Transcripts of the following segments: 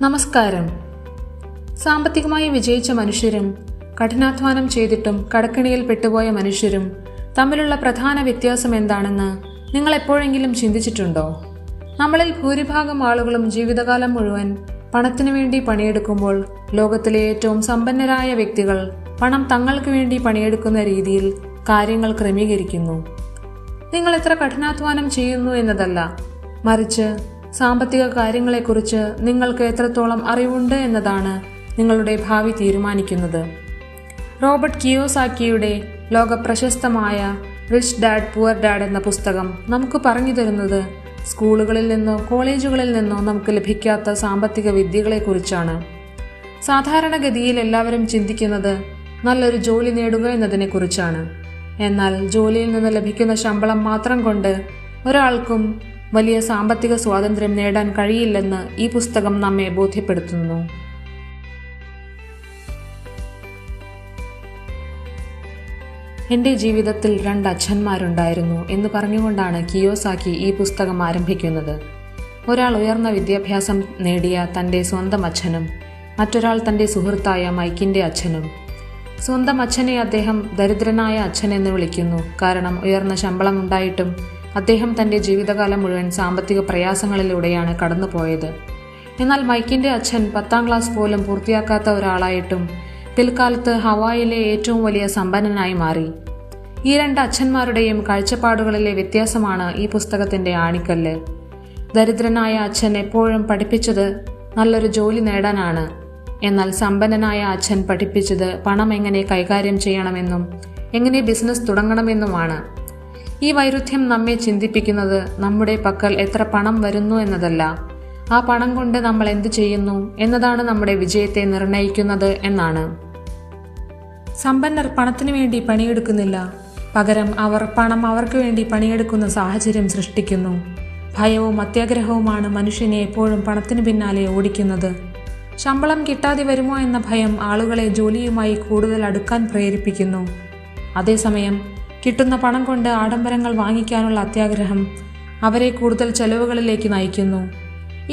നമസ്കാരം. സാമ്പത്തികമായി വിജയിച്ച മനുഷ്യരും കഠിനാധ്വാനം ചെയ്തിട്ടും കടക്കെണിയിൽ പെട്ടുപോയ മനുഷ്യരും തമ്മിലുള്ള പ്രധാന വ്യത്യാസം എന്താണെന്ന് നിങ്ങൾ എപ്പോഴെങ്കിലും ചിന്തിച്ചിട്ടുണ്ടോ? നമ്മളിൽ ഭൂരിഭാഗം ആളുകളും ജീവിതകാലം മുഴുവൻ പണത്തിനു വേണ്ടി പണിയെടുക്കുമ്പോൾ ലോകത്തിലെ ഏറ്റവും സമ്പന്നരായ വ്യക്തികൾ പണം തങ്ങൾക്ക് വേണ്ടി പണിയെടുക്കുന്ന രീതിയിൽ കാര്യങ്ങൾ ക്രമീകരിക്കുന്നു. നിങ്ങൾ എത്ര കഠിനാധ്വാനം ചെയ്യുന്നു എന്നതല്ല, മറിച്ച് സാമ്പത്തിക കാര്യങ്ങളെക്കുറിച്ച് നിങ്ങൾക്ക് എത്രത്തോളം അറിവുണ്ട് എന്നതാണ് നിങ്ങളുടെ ഭാവി തീരുമാനിക്കുന്നത്. റോബർട്ട് കിയോസാക്കിയുടെ ലോകപ്രശസ്തമായ റിച്ച് ഡാഡ് പുവർ ഡാഡ് എന്ന പുസ്തകം നമുക്ക് പറഞ്ഞു തരുന്നത് സ്കൂളുകളിൽ നിന്നോ കോളേജുകളിൽ നിന്നോ നമുക്ക് ലഭിക്കാത്ത സാമ്പത്തിക വിദ്യകളെക്കുറിച്ചാണ്. സാധാരണഗതിയിൽ എല്ലാവരും ചിന്തിക്കുന്നത് നല്ലൊരു ജോലി നേടുക എന്നതിനെക്കുറിച്ചാണ്. എന്നാൽ ജോലിയിൽ നിന്ന് ലഭിക്കുന്ന ശമ്പളം മാത്രം കൊണ്ട് ഒരാൾക്കും വലിയ സാമ്പത്തിക സ്വാതന്ത്ര്യം നേടാൻ കഴിയില്ലെന്ന് ഈ പുസ്തകം നമ്മെ ബോധ്യപ്പെടുത്തുന്നു. എൻ്റെ ജീവിതത്തിൽ 2 അച്ഛന്മാരുണ്ടായിരുന്നു എന്ന് പറഞ്ഞുകൊണ്ടാണ് കിയോസാക്കി ഈ പുസ്തകം ആരംഭിക്കുന്നത്. ഒരാൾ ഉയർന്ന വിദ്യാഭ്യാസം നേടിയ തൻ്റെ സ്വന്തം അച്ഛനും മറ്റൊരാൾ തൻ്റെ സുഹൃത്തായ മൈക്കിൻ്റെ അച്ഛനും. സ്വന്തം അച്ഛനെ അദ്ദേഹം ദരിദ്രനായ അച്ഛൻ എന്ന് വിളിക്കുന്നു. കാരണം ഉയർന്ന ശമ്പളം ഉണ്ടായിട്ടും അദ്ദേഹം തൻ്റെ ജീവിതകാലം മുഴുവൻ സാമ്പത്തിക പ്രയാസങ്ങളിലൂടെയാണ് കടന്നുപോയത്. എന്നാൽ മൈക്കിൻ്റെ അച്ഛൻ 10ാം ക്ലാസ് പോലും പൂർത്തിയാക്കാത്ത ഒരാളായിട്ടും പിൽക്കാലത്ത് ഹവായിലെ ഏറ്റവും വലിയ സമ്പന്നനായി മാറി. ഈ 2 അച്ഛന്മാരുടെയും കാഴ്ചപ്പാടുകളിലെ വ്യത്യാസമാണ് ഈ പുസ്തകത്തിൻ്റെ ആണിക്കല്ല്. ദരിദ്രനായ അച്ഛൻ എപ്പോഴും പഠിപ്പിച്ചത് നല്ലൊരു ജോലി നേടാനാണ്. എന്നാൽ സമ്പന്നനായ അച്ഛൻ പഠിപ്പിച്ചത് പണം എങ്ങനെ കൈകാര്യം ചെയ്യണമെന്നും എങ്ങനെ ബിസിനസ് തുടങ്ങണമെന്നുമാണ്. ഈ വൈരുദ്ധ്യം നമ്മെ ചിന്തിപ്പിക്കുന്നത് നമ്മുടെ പക്കൽ എത്ര പണം വരുന്നു എന്നതല്ല, ആ പണം കൊണ്ട് നമ്മൾ എന്ത് ചെയ്യുന്നു എന്നതാണ് നമ്മുടെ വിജയത്തെ നിർണ്ണയിക്കുന്നത് എന്നാണ്. സമ്പന്നർ പണത്തിനു വേണ്ടി പണിയെടുക്കുന്നില്ല, പകരം അവർ പണം അവർക്ക് വേണ്ടി പണിയെടുക്കുന്ന സാഹചര്യം സൃഷ്ടിക്കുന്നു. ഭയവും അത്യാഗ്രഹവുമാണ് മനുഷ്യനെ എപ്പോഴും പണത്തിനു പിന്നാലെ ഓടിക്കുന്നത്. ശമ്പളം കിട്ടാതെ വരുമോ എന്ന ഭയം ആളുകളെ ജോലിയുമായി കൂടുതൽ അടുക്കാൻ പ്രേരിപ്പിക്കുന്നു. അതേസമയം കിട്ടുന്ന പണം കൊണ്ട് ആഡംബരങ്ങൾ വാങ്ങിക്കാനുള്ള അത്യാഗ്രഹം അവരെ കൂടുതൽ ചെലവുകളിലേക്ക് നയിക്കുന്നു.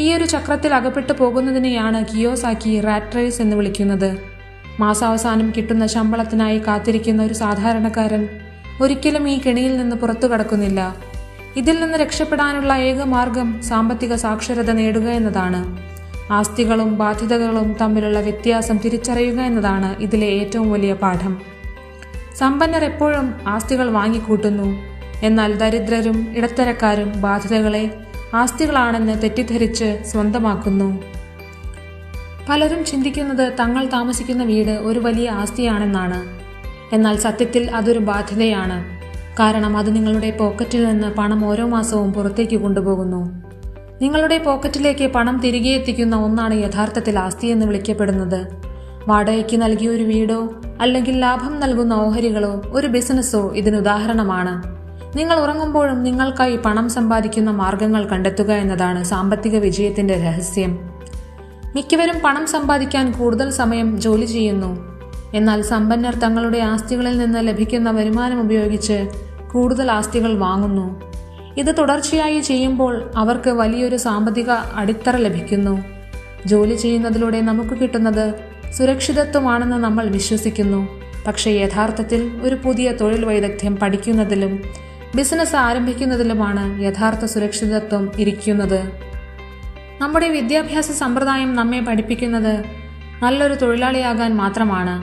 ഈയൊരു ചക്രത്തിൽ അകപ്പെട്ടു പോകുന്നതിനെയാണ് കിയോസാക്കി റാറ്റ് റേസ് എന്ന് വിളിക്കുന്നത്. മാസാവസാനം കിട്ടുന്ന ശമ്പളത്തിനായി കാത്തിരിക്കുന്ന ഒരു സാധാരണക്കാരൻ ഒരിക്കലും ഈ കെണിയിൽ നിന്ന് പുറത്തു കടക്കുന്നില്ല. ഇതിൽ നിന്ന് രക്ഷപ്പെടാനുള്ള ഏക മാർഗം സാമ്പത്തിക സാക്ഷരത നേടുക എന്നതാണ്. ആസ്തികളും ബാധ്യതകളും തമ്മിലുള്ള വ്യത്യാസം തിരിച്ചറിയുക എന്നതാണ് ഇതിലെ ഏറ്റവും വലിയ പാഠം. സമ്പന്നർ എപ്പോഴും ആസ്തികൾ വാങ്ങിക്കൂട്ടുന്നു, എന്നാൽ ദരിദ്രരും ഇടത്തരക്കാരും ബാധ്യതകളെ ആസ്തികളാണെന്ന് തെറ്റിദ്ധരിച്ച് സ്വന്തമാക്കുന്നു. പലരും ചിന്തിക്കുന്നത് തങ്ങൾ താമസിക്കുന്ന വീട് ഒരു വലിയ ആസ്തിയാണെന്നാണ്. എന്നാൽ സത്യത്തിൽ അതൊരു ബാധ്യതയാണ്. കാരണം അത് നിങ്ങളുടെ പോക്കറ്റിൽ നിന്ന് പണം ഓരോ മാസവും പുറത്തേക്ക് കൊണ്ടുപോകുന്നു. നിങ്ങളുടെ പോക്കറ്റിലേക്ക് പണം തിരികെ എത്തിക്കുന്ന ഒന്നാണ് യഥാർത്ഥത്തിൽ ആസ്തി എന്ന് വിളിക്കപ്പെടുന്നത്. വാടകയ്ക്ക് നൽകിയ ഒരു വീടോ അല്ലെങ്കിൽ ലാഭം നൽകുന്ന ഓഹരികളോ ഒരു ബിസിനസ്സോ ഇതിനുദാഹരണമാണ്. നിങ്ങൾ ഉറങ്ങുമ്പോഴും നിങ്ങൾക്കായി പണം സമ്പാദിക്കുന്ന മാർഗങ്ങൾ കണ്ടെത്തുക എന്നതാണ് സാമ്പത്തിക വിജയത്തിന്റെ രഹസ്യം. മിക്കവരും പണം സമ്പാദിക്കാൻ കൂടുതൽ സമയം ജോലി ചെയ്യുന്നു. എന്നാൽ സമ്പന്നർ തങ്ങളുടെ ആസ്തികളിൽ നിന്ന് ലഭിക്കുന്ന വരുമാനം ഉപയോഗിച്ച് കൂടുതൽ ആസ്തികൾ വാങ്ങുന്നു. ഇത് തുടർച്ചയായി ചെയ്യുമ്പോൾ അവർക്ക് വലിയൊരു സാമ്പത്തിക അടിത്തറ ലഭിക്കുന്നു. ജോലി ചെയ്യുന്നതിലൂടെ നമുക്ക് കിട്ടുന്നത് സുരക്ഷിതത്വമാണെന്ന് നമ്മൾ വിശ്വസിക്കുന്നു. പക്ഷേ യഥാർത്ഥത്തിൽ ഒരു പുതിയ തൊഴിൽ വൈദഗ്ധ്യം പഠിക്കുന്നതിലും ബിസിനസ് ആരംഭിക്കുന്നതിലുമാണ് യഥാർത്ഥ സുരക്ഷിതത്വം ഇരിക്കുന്നത്. നമ്മുടെ വിദ്യാഭ്യാസ സമ്പ്രദായം നമ്മെ പഠിപ്പിക്കുന്നത് നല്ലൊരു തൊഴിലാളിയാകാൻ മാത്രമാണ്.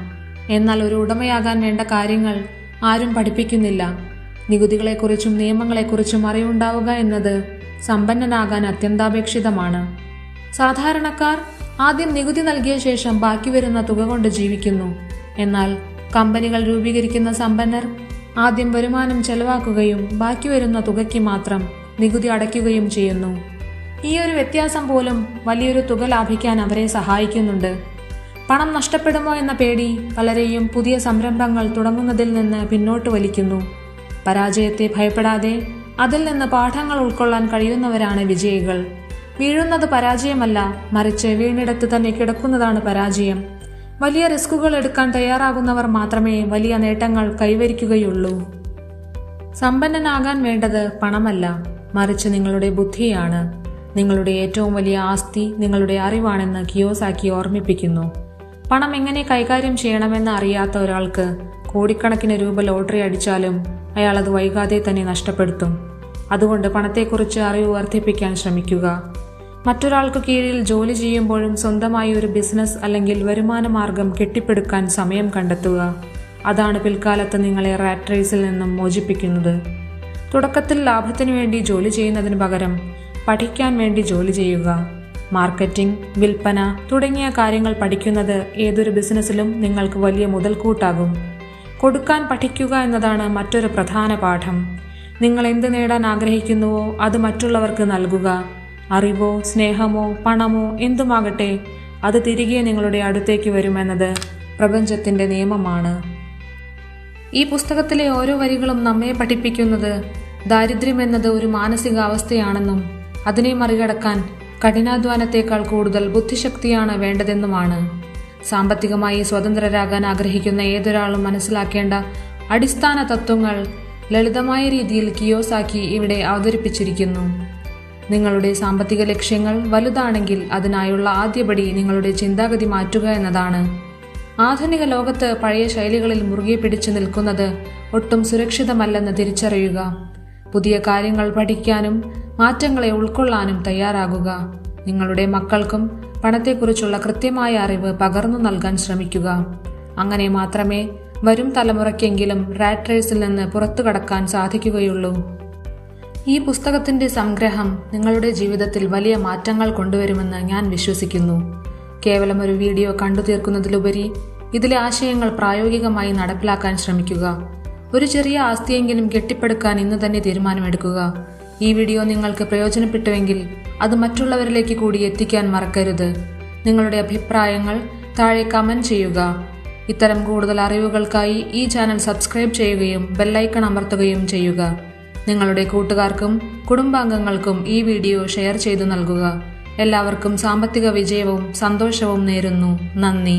എന്നാൽ ഒരു ഉടമയാകാൻ വേണ്ട കാര്യങ്ങൾ ആരും പഠിപ്പിക്കുന്നില്ല. നികുതികളെക്കുറിച്ചും നിയമങ്ങളെക്കുറിച്ചും അറിവുണ്ടാവുക എന്നത് സമ്പന്നനാകാൻ അത്യന്താപേക്ഷിതമാണ്. സാധാരണക്കാർ ആദ്യം നികുതി നൽകിയ ശേഷം ബാക്കി വരുന്ന തുക കൊണ്ട് ജീവിക്കുന്നു. എന്നാൽ കമ്പനികൾ രൂപീകരിക്കുന്ന സമ്പന്നർ ആദ്യം വരുമാനം ചെലവാക്കുകയും ബാക്കി വരുന്ന തുകയ്ക്ക് മാത്രം നികുതി അടയ്ക്കുകയും ചെയ്യുന്നു. ഈ ഒരു വ്യത്യാസം പോലും വലിയൊരു തുക ലാഭിക്കാൻ അവരെ സഹായിക്കുന്നുണ്ട്. പണം നഷ്ടപ്പെടുമോ എന്ന പേടി പലരെയും പുതിയ സംരംഭങ്ങൾ തുടങ്ങുന്നതിൽ നിന്ന് പിന്നോട്ട് വലിക്കുന്നു. പരാജയത്തെ ഭയപ്പെടാതെ അതിൽ നിന്ന് പാഠങ്ങൾ ഉൾക്കൊള്ളാൻ കഴിയുന്നവരാണ് വിജയികൾ. വീഴുന്നത് പരാജയമല്ല, മറിച്ച് വീണിടത്ത് തന്നെ കിടക്കുന്നതാണ് പരാജയം. വലിയ റിസ്കുകൾ എടുക്കാൻ തയ്യാറാകുന്നവർ മാത്രമേ വലിയ നേട്ടങ്ങൾ കൈവരിക്കുകയുള്ളൂ. സമ്പന്നനാകാൻ വേണ്ടത് പണമല്ല, മറിച്ച് നിങ്ങളുടെ ബുദ്ധിയാണ്. നിങ്ങളുടെ ഏറ്റവും വലിയ ആസ്തി നിങ്ങളുടെ അറിവാണെന്ന് കിയോസാക്കി ഓർമ്മിപ്പിക്കുന്നു. പണം എങ്ങനെ കൈകാര്യം ചെയ്യണമെന്ന് അറിയാത്ത ഒരാൾക്ക് കോടിക്കണക്കിന് രൂപ ലോട്ടറി അടിച്ചാലും അയാൾ അത് വൈകാതെ തന്നെ നഷ്ടപ്പെടുത്തും. അതുകൊണ്ട് പണത്തെക്കുറിച്ച് അറിവ് വർദ്ധിപ്പിക്കാൻ ശ്രമിക്കുക. മറ്റൊരാൾക്ക് കീഴിൽ ജോലി ചെയ്യുമ്പോഴും സ്വന്തമായി ഒരു ബിസിനസ് അല്ലെങ്കിൽ വരുമാന മാർഗം കെട്ടിപ്പടുക്കാൻ സമയം കണ്ടെത്തുക. അതാണ് പിൽക്കാലത്ത് നിങ്ങളെ റാറ്റ് റേസിൽ നിന്നും മോചിപ്പിക്കുന്നത്. തുടക്കത്തിൽ ലാഭത്തിനു വേണ്ടി ജോലി ചെയ്യുന്നതിന് പകരം പഠിക്കാൻ വേണ്ടി ജോലി ചെയ്യുക. മാർക്കറ്റിംഗ്, വിൽപ്പന തുടങ്ങിയ കാര്യങ്ങൾ പഠിക്കുന്നത് ഏതൊരു ബിസിനസ്സിലും നിങ്ങൾക്ക് വലിയ മുതൽക്കൂട്ടാകും. കൊടുക്കാൻ പഠിക്കുക എന്നതാണ് മറ്റൊരു പ്രധാന പാഠം. നിങ്ങൾ എന്ത് നേടാൻ ആഗ്രഹിക്കുന്നുവോ അത് മറ്റുള്ളവർക്ക് നൽകുക. അറിവോ സ്നേഹമോ പണമോ എന്തുമാകട്ടെ, അത് തിരികെ നിങ്ങളുടെ അടുത്തേക്ക് വരുമെന്നത് പ്രപഞ്ചത്തിന്റെ നിയമമാണ്. ഈ പുസ്തകത്തിലെ ഓരോ വരികളും നമ്മെ പഠിപ്പിക്കുന്നത് ദാരിദ്ര്യം എന്നത് ഒരു മാനസികാവസ്ഥയാണെന്നും അതിനെ മറികടക്കാൻ കഠിനാധ്വാനത്തേക്കാൾ കൂടുതൽ ബുദ്ധിശക്തിയാണ് വേണ്ടതെന്നുമാണ്. സാമ്പത്തികമായി സ്വതന്ത്രരാകാൻ ആഗ്രഹിക്കുന്ന ഏതൊരാളും മനസ്സിലാക്കേണ്ട അടിസ്ഥാന തത്വങ്ങൾ ലളിതമായ രീതിയിൽ കിയോസാക്കി ഇവിടെ അവതരിപ്പിച്ചിരിക്കുന്നു. നിങ്ങളുടെ സാമ്പത്തിക ലക്ഷ്യങ്ങൾ വലുതാണെങ്കിൽ അതിനായുള്ള ആദ്യപടി നിങ്ങളുടെ ചിന്താഗതി മാറ്റുക എന്നതാണ്. ആധുനിക ലോകത്ത് പഴയ ശൈലികളിൽ മുറുകെ പിടിച്ചു നിൽക്കുന്നത് ഒട്ടും സുരക്ഷിതമല്ലെന്ന് തിരിച്ചറിയുക. പുതിയ കാര്യങ്ങൾ പഠിക്കാനും മാറ്റങ്ങളെ ഉൾക്കൊള്ളാനും തയ്യാറാകുക. നിങ്ങളുടെ മക്കൾക്കും പണത്തെക്കുറിച്ചുള്ള കൃത്യമായ അറിവ് പകർന്നു നൽകാൻ ശ്രമിക്കുക. അങ്ങനെ മാത്രമേ വരും തലമുറയ്ക്കെങ്കിലും റാറ്റ് റേസിൽ നിന്ന് പുറത്തു കടക്കാൻ സാധിക്കുകയുള്ളൂ. ഈ പുസ്തകത്തിന്റെ സംഗ്രഹം നിങ്ങളുടെ ജീവിതത്തിൽ വലിയ മാറ്റങ്ങൾ കൊണ്ടുവരുമെന്ന് ഞാൻ വിശ്വസിക്കുന്നു. കേവലം ഒരു വീഡിയോ കണ്ടു തീർക്കുന്നതിലുപരി ഇതിലെ ആശയങ്ങൾ പ്രായോഗികമായി നടപ്പിലാക്കാൻ ശ്രമിക്കുക. ഒരു ചെറിയ ആസ്തിയെങ്കിലും കെട്ടിപ്പടുക്കാൻ ഇന്ന് തന്നെ തീരുമാനമെടുക്കുക. ഈ വീഡിയോ നിങ്ങൾക്ക് പ്രയോജനപ്പെട്ടുവെങ്കിൽ അത് മറ്റുള്ളവരിലേക്ക് കൂടി എത്തിക്കാൻ മറക്കരുത്. നിങ്ങളുടെ അഭിപ്രായങ്ങൾ താഴെ കമന്റ് ചെയ്യുക. ഇത്തരം കൂടുതൽ അറിവുകൾക്കായി ഈ ചാനൽ സബ്സ്ക്രൈബ് ചെയ്യുകയും ബെല്ലൈക്കൺ അമർത്തുകയും ചെയ്യുക. നിങ്ങളുടെ കൂട്ടുകാർക്കും കുടുംബാംഗങ്ങൾക്കും ഈ വീഡിയോ ഷെയർ ചെയ്തു നൽകുക. എല്ലാവർക്കും സാമ്പത്തിക വിജയവും സന്തോഷവും നേരുന്നു. നന്ദി.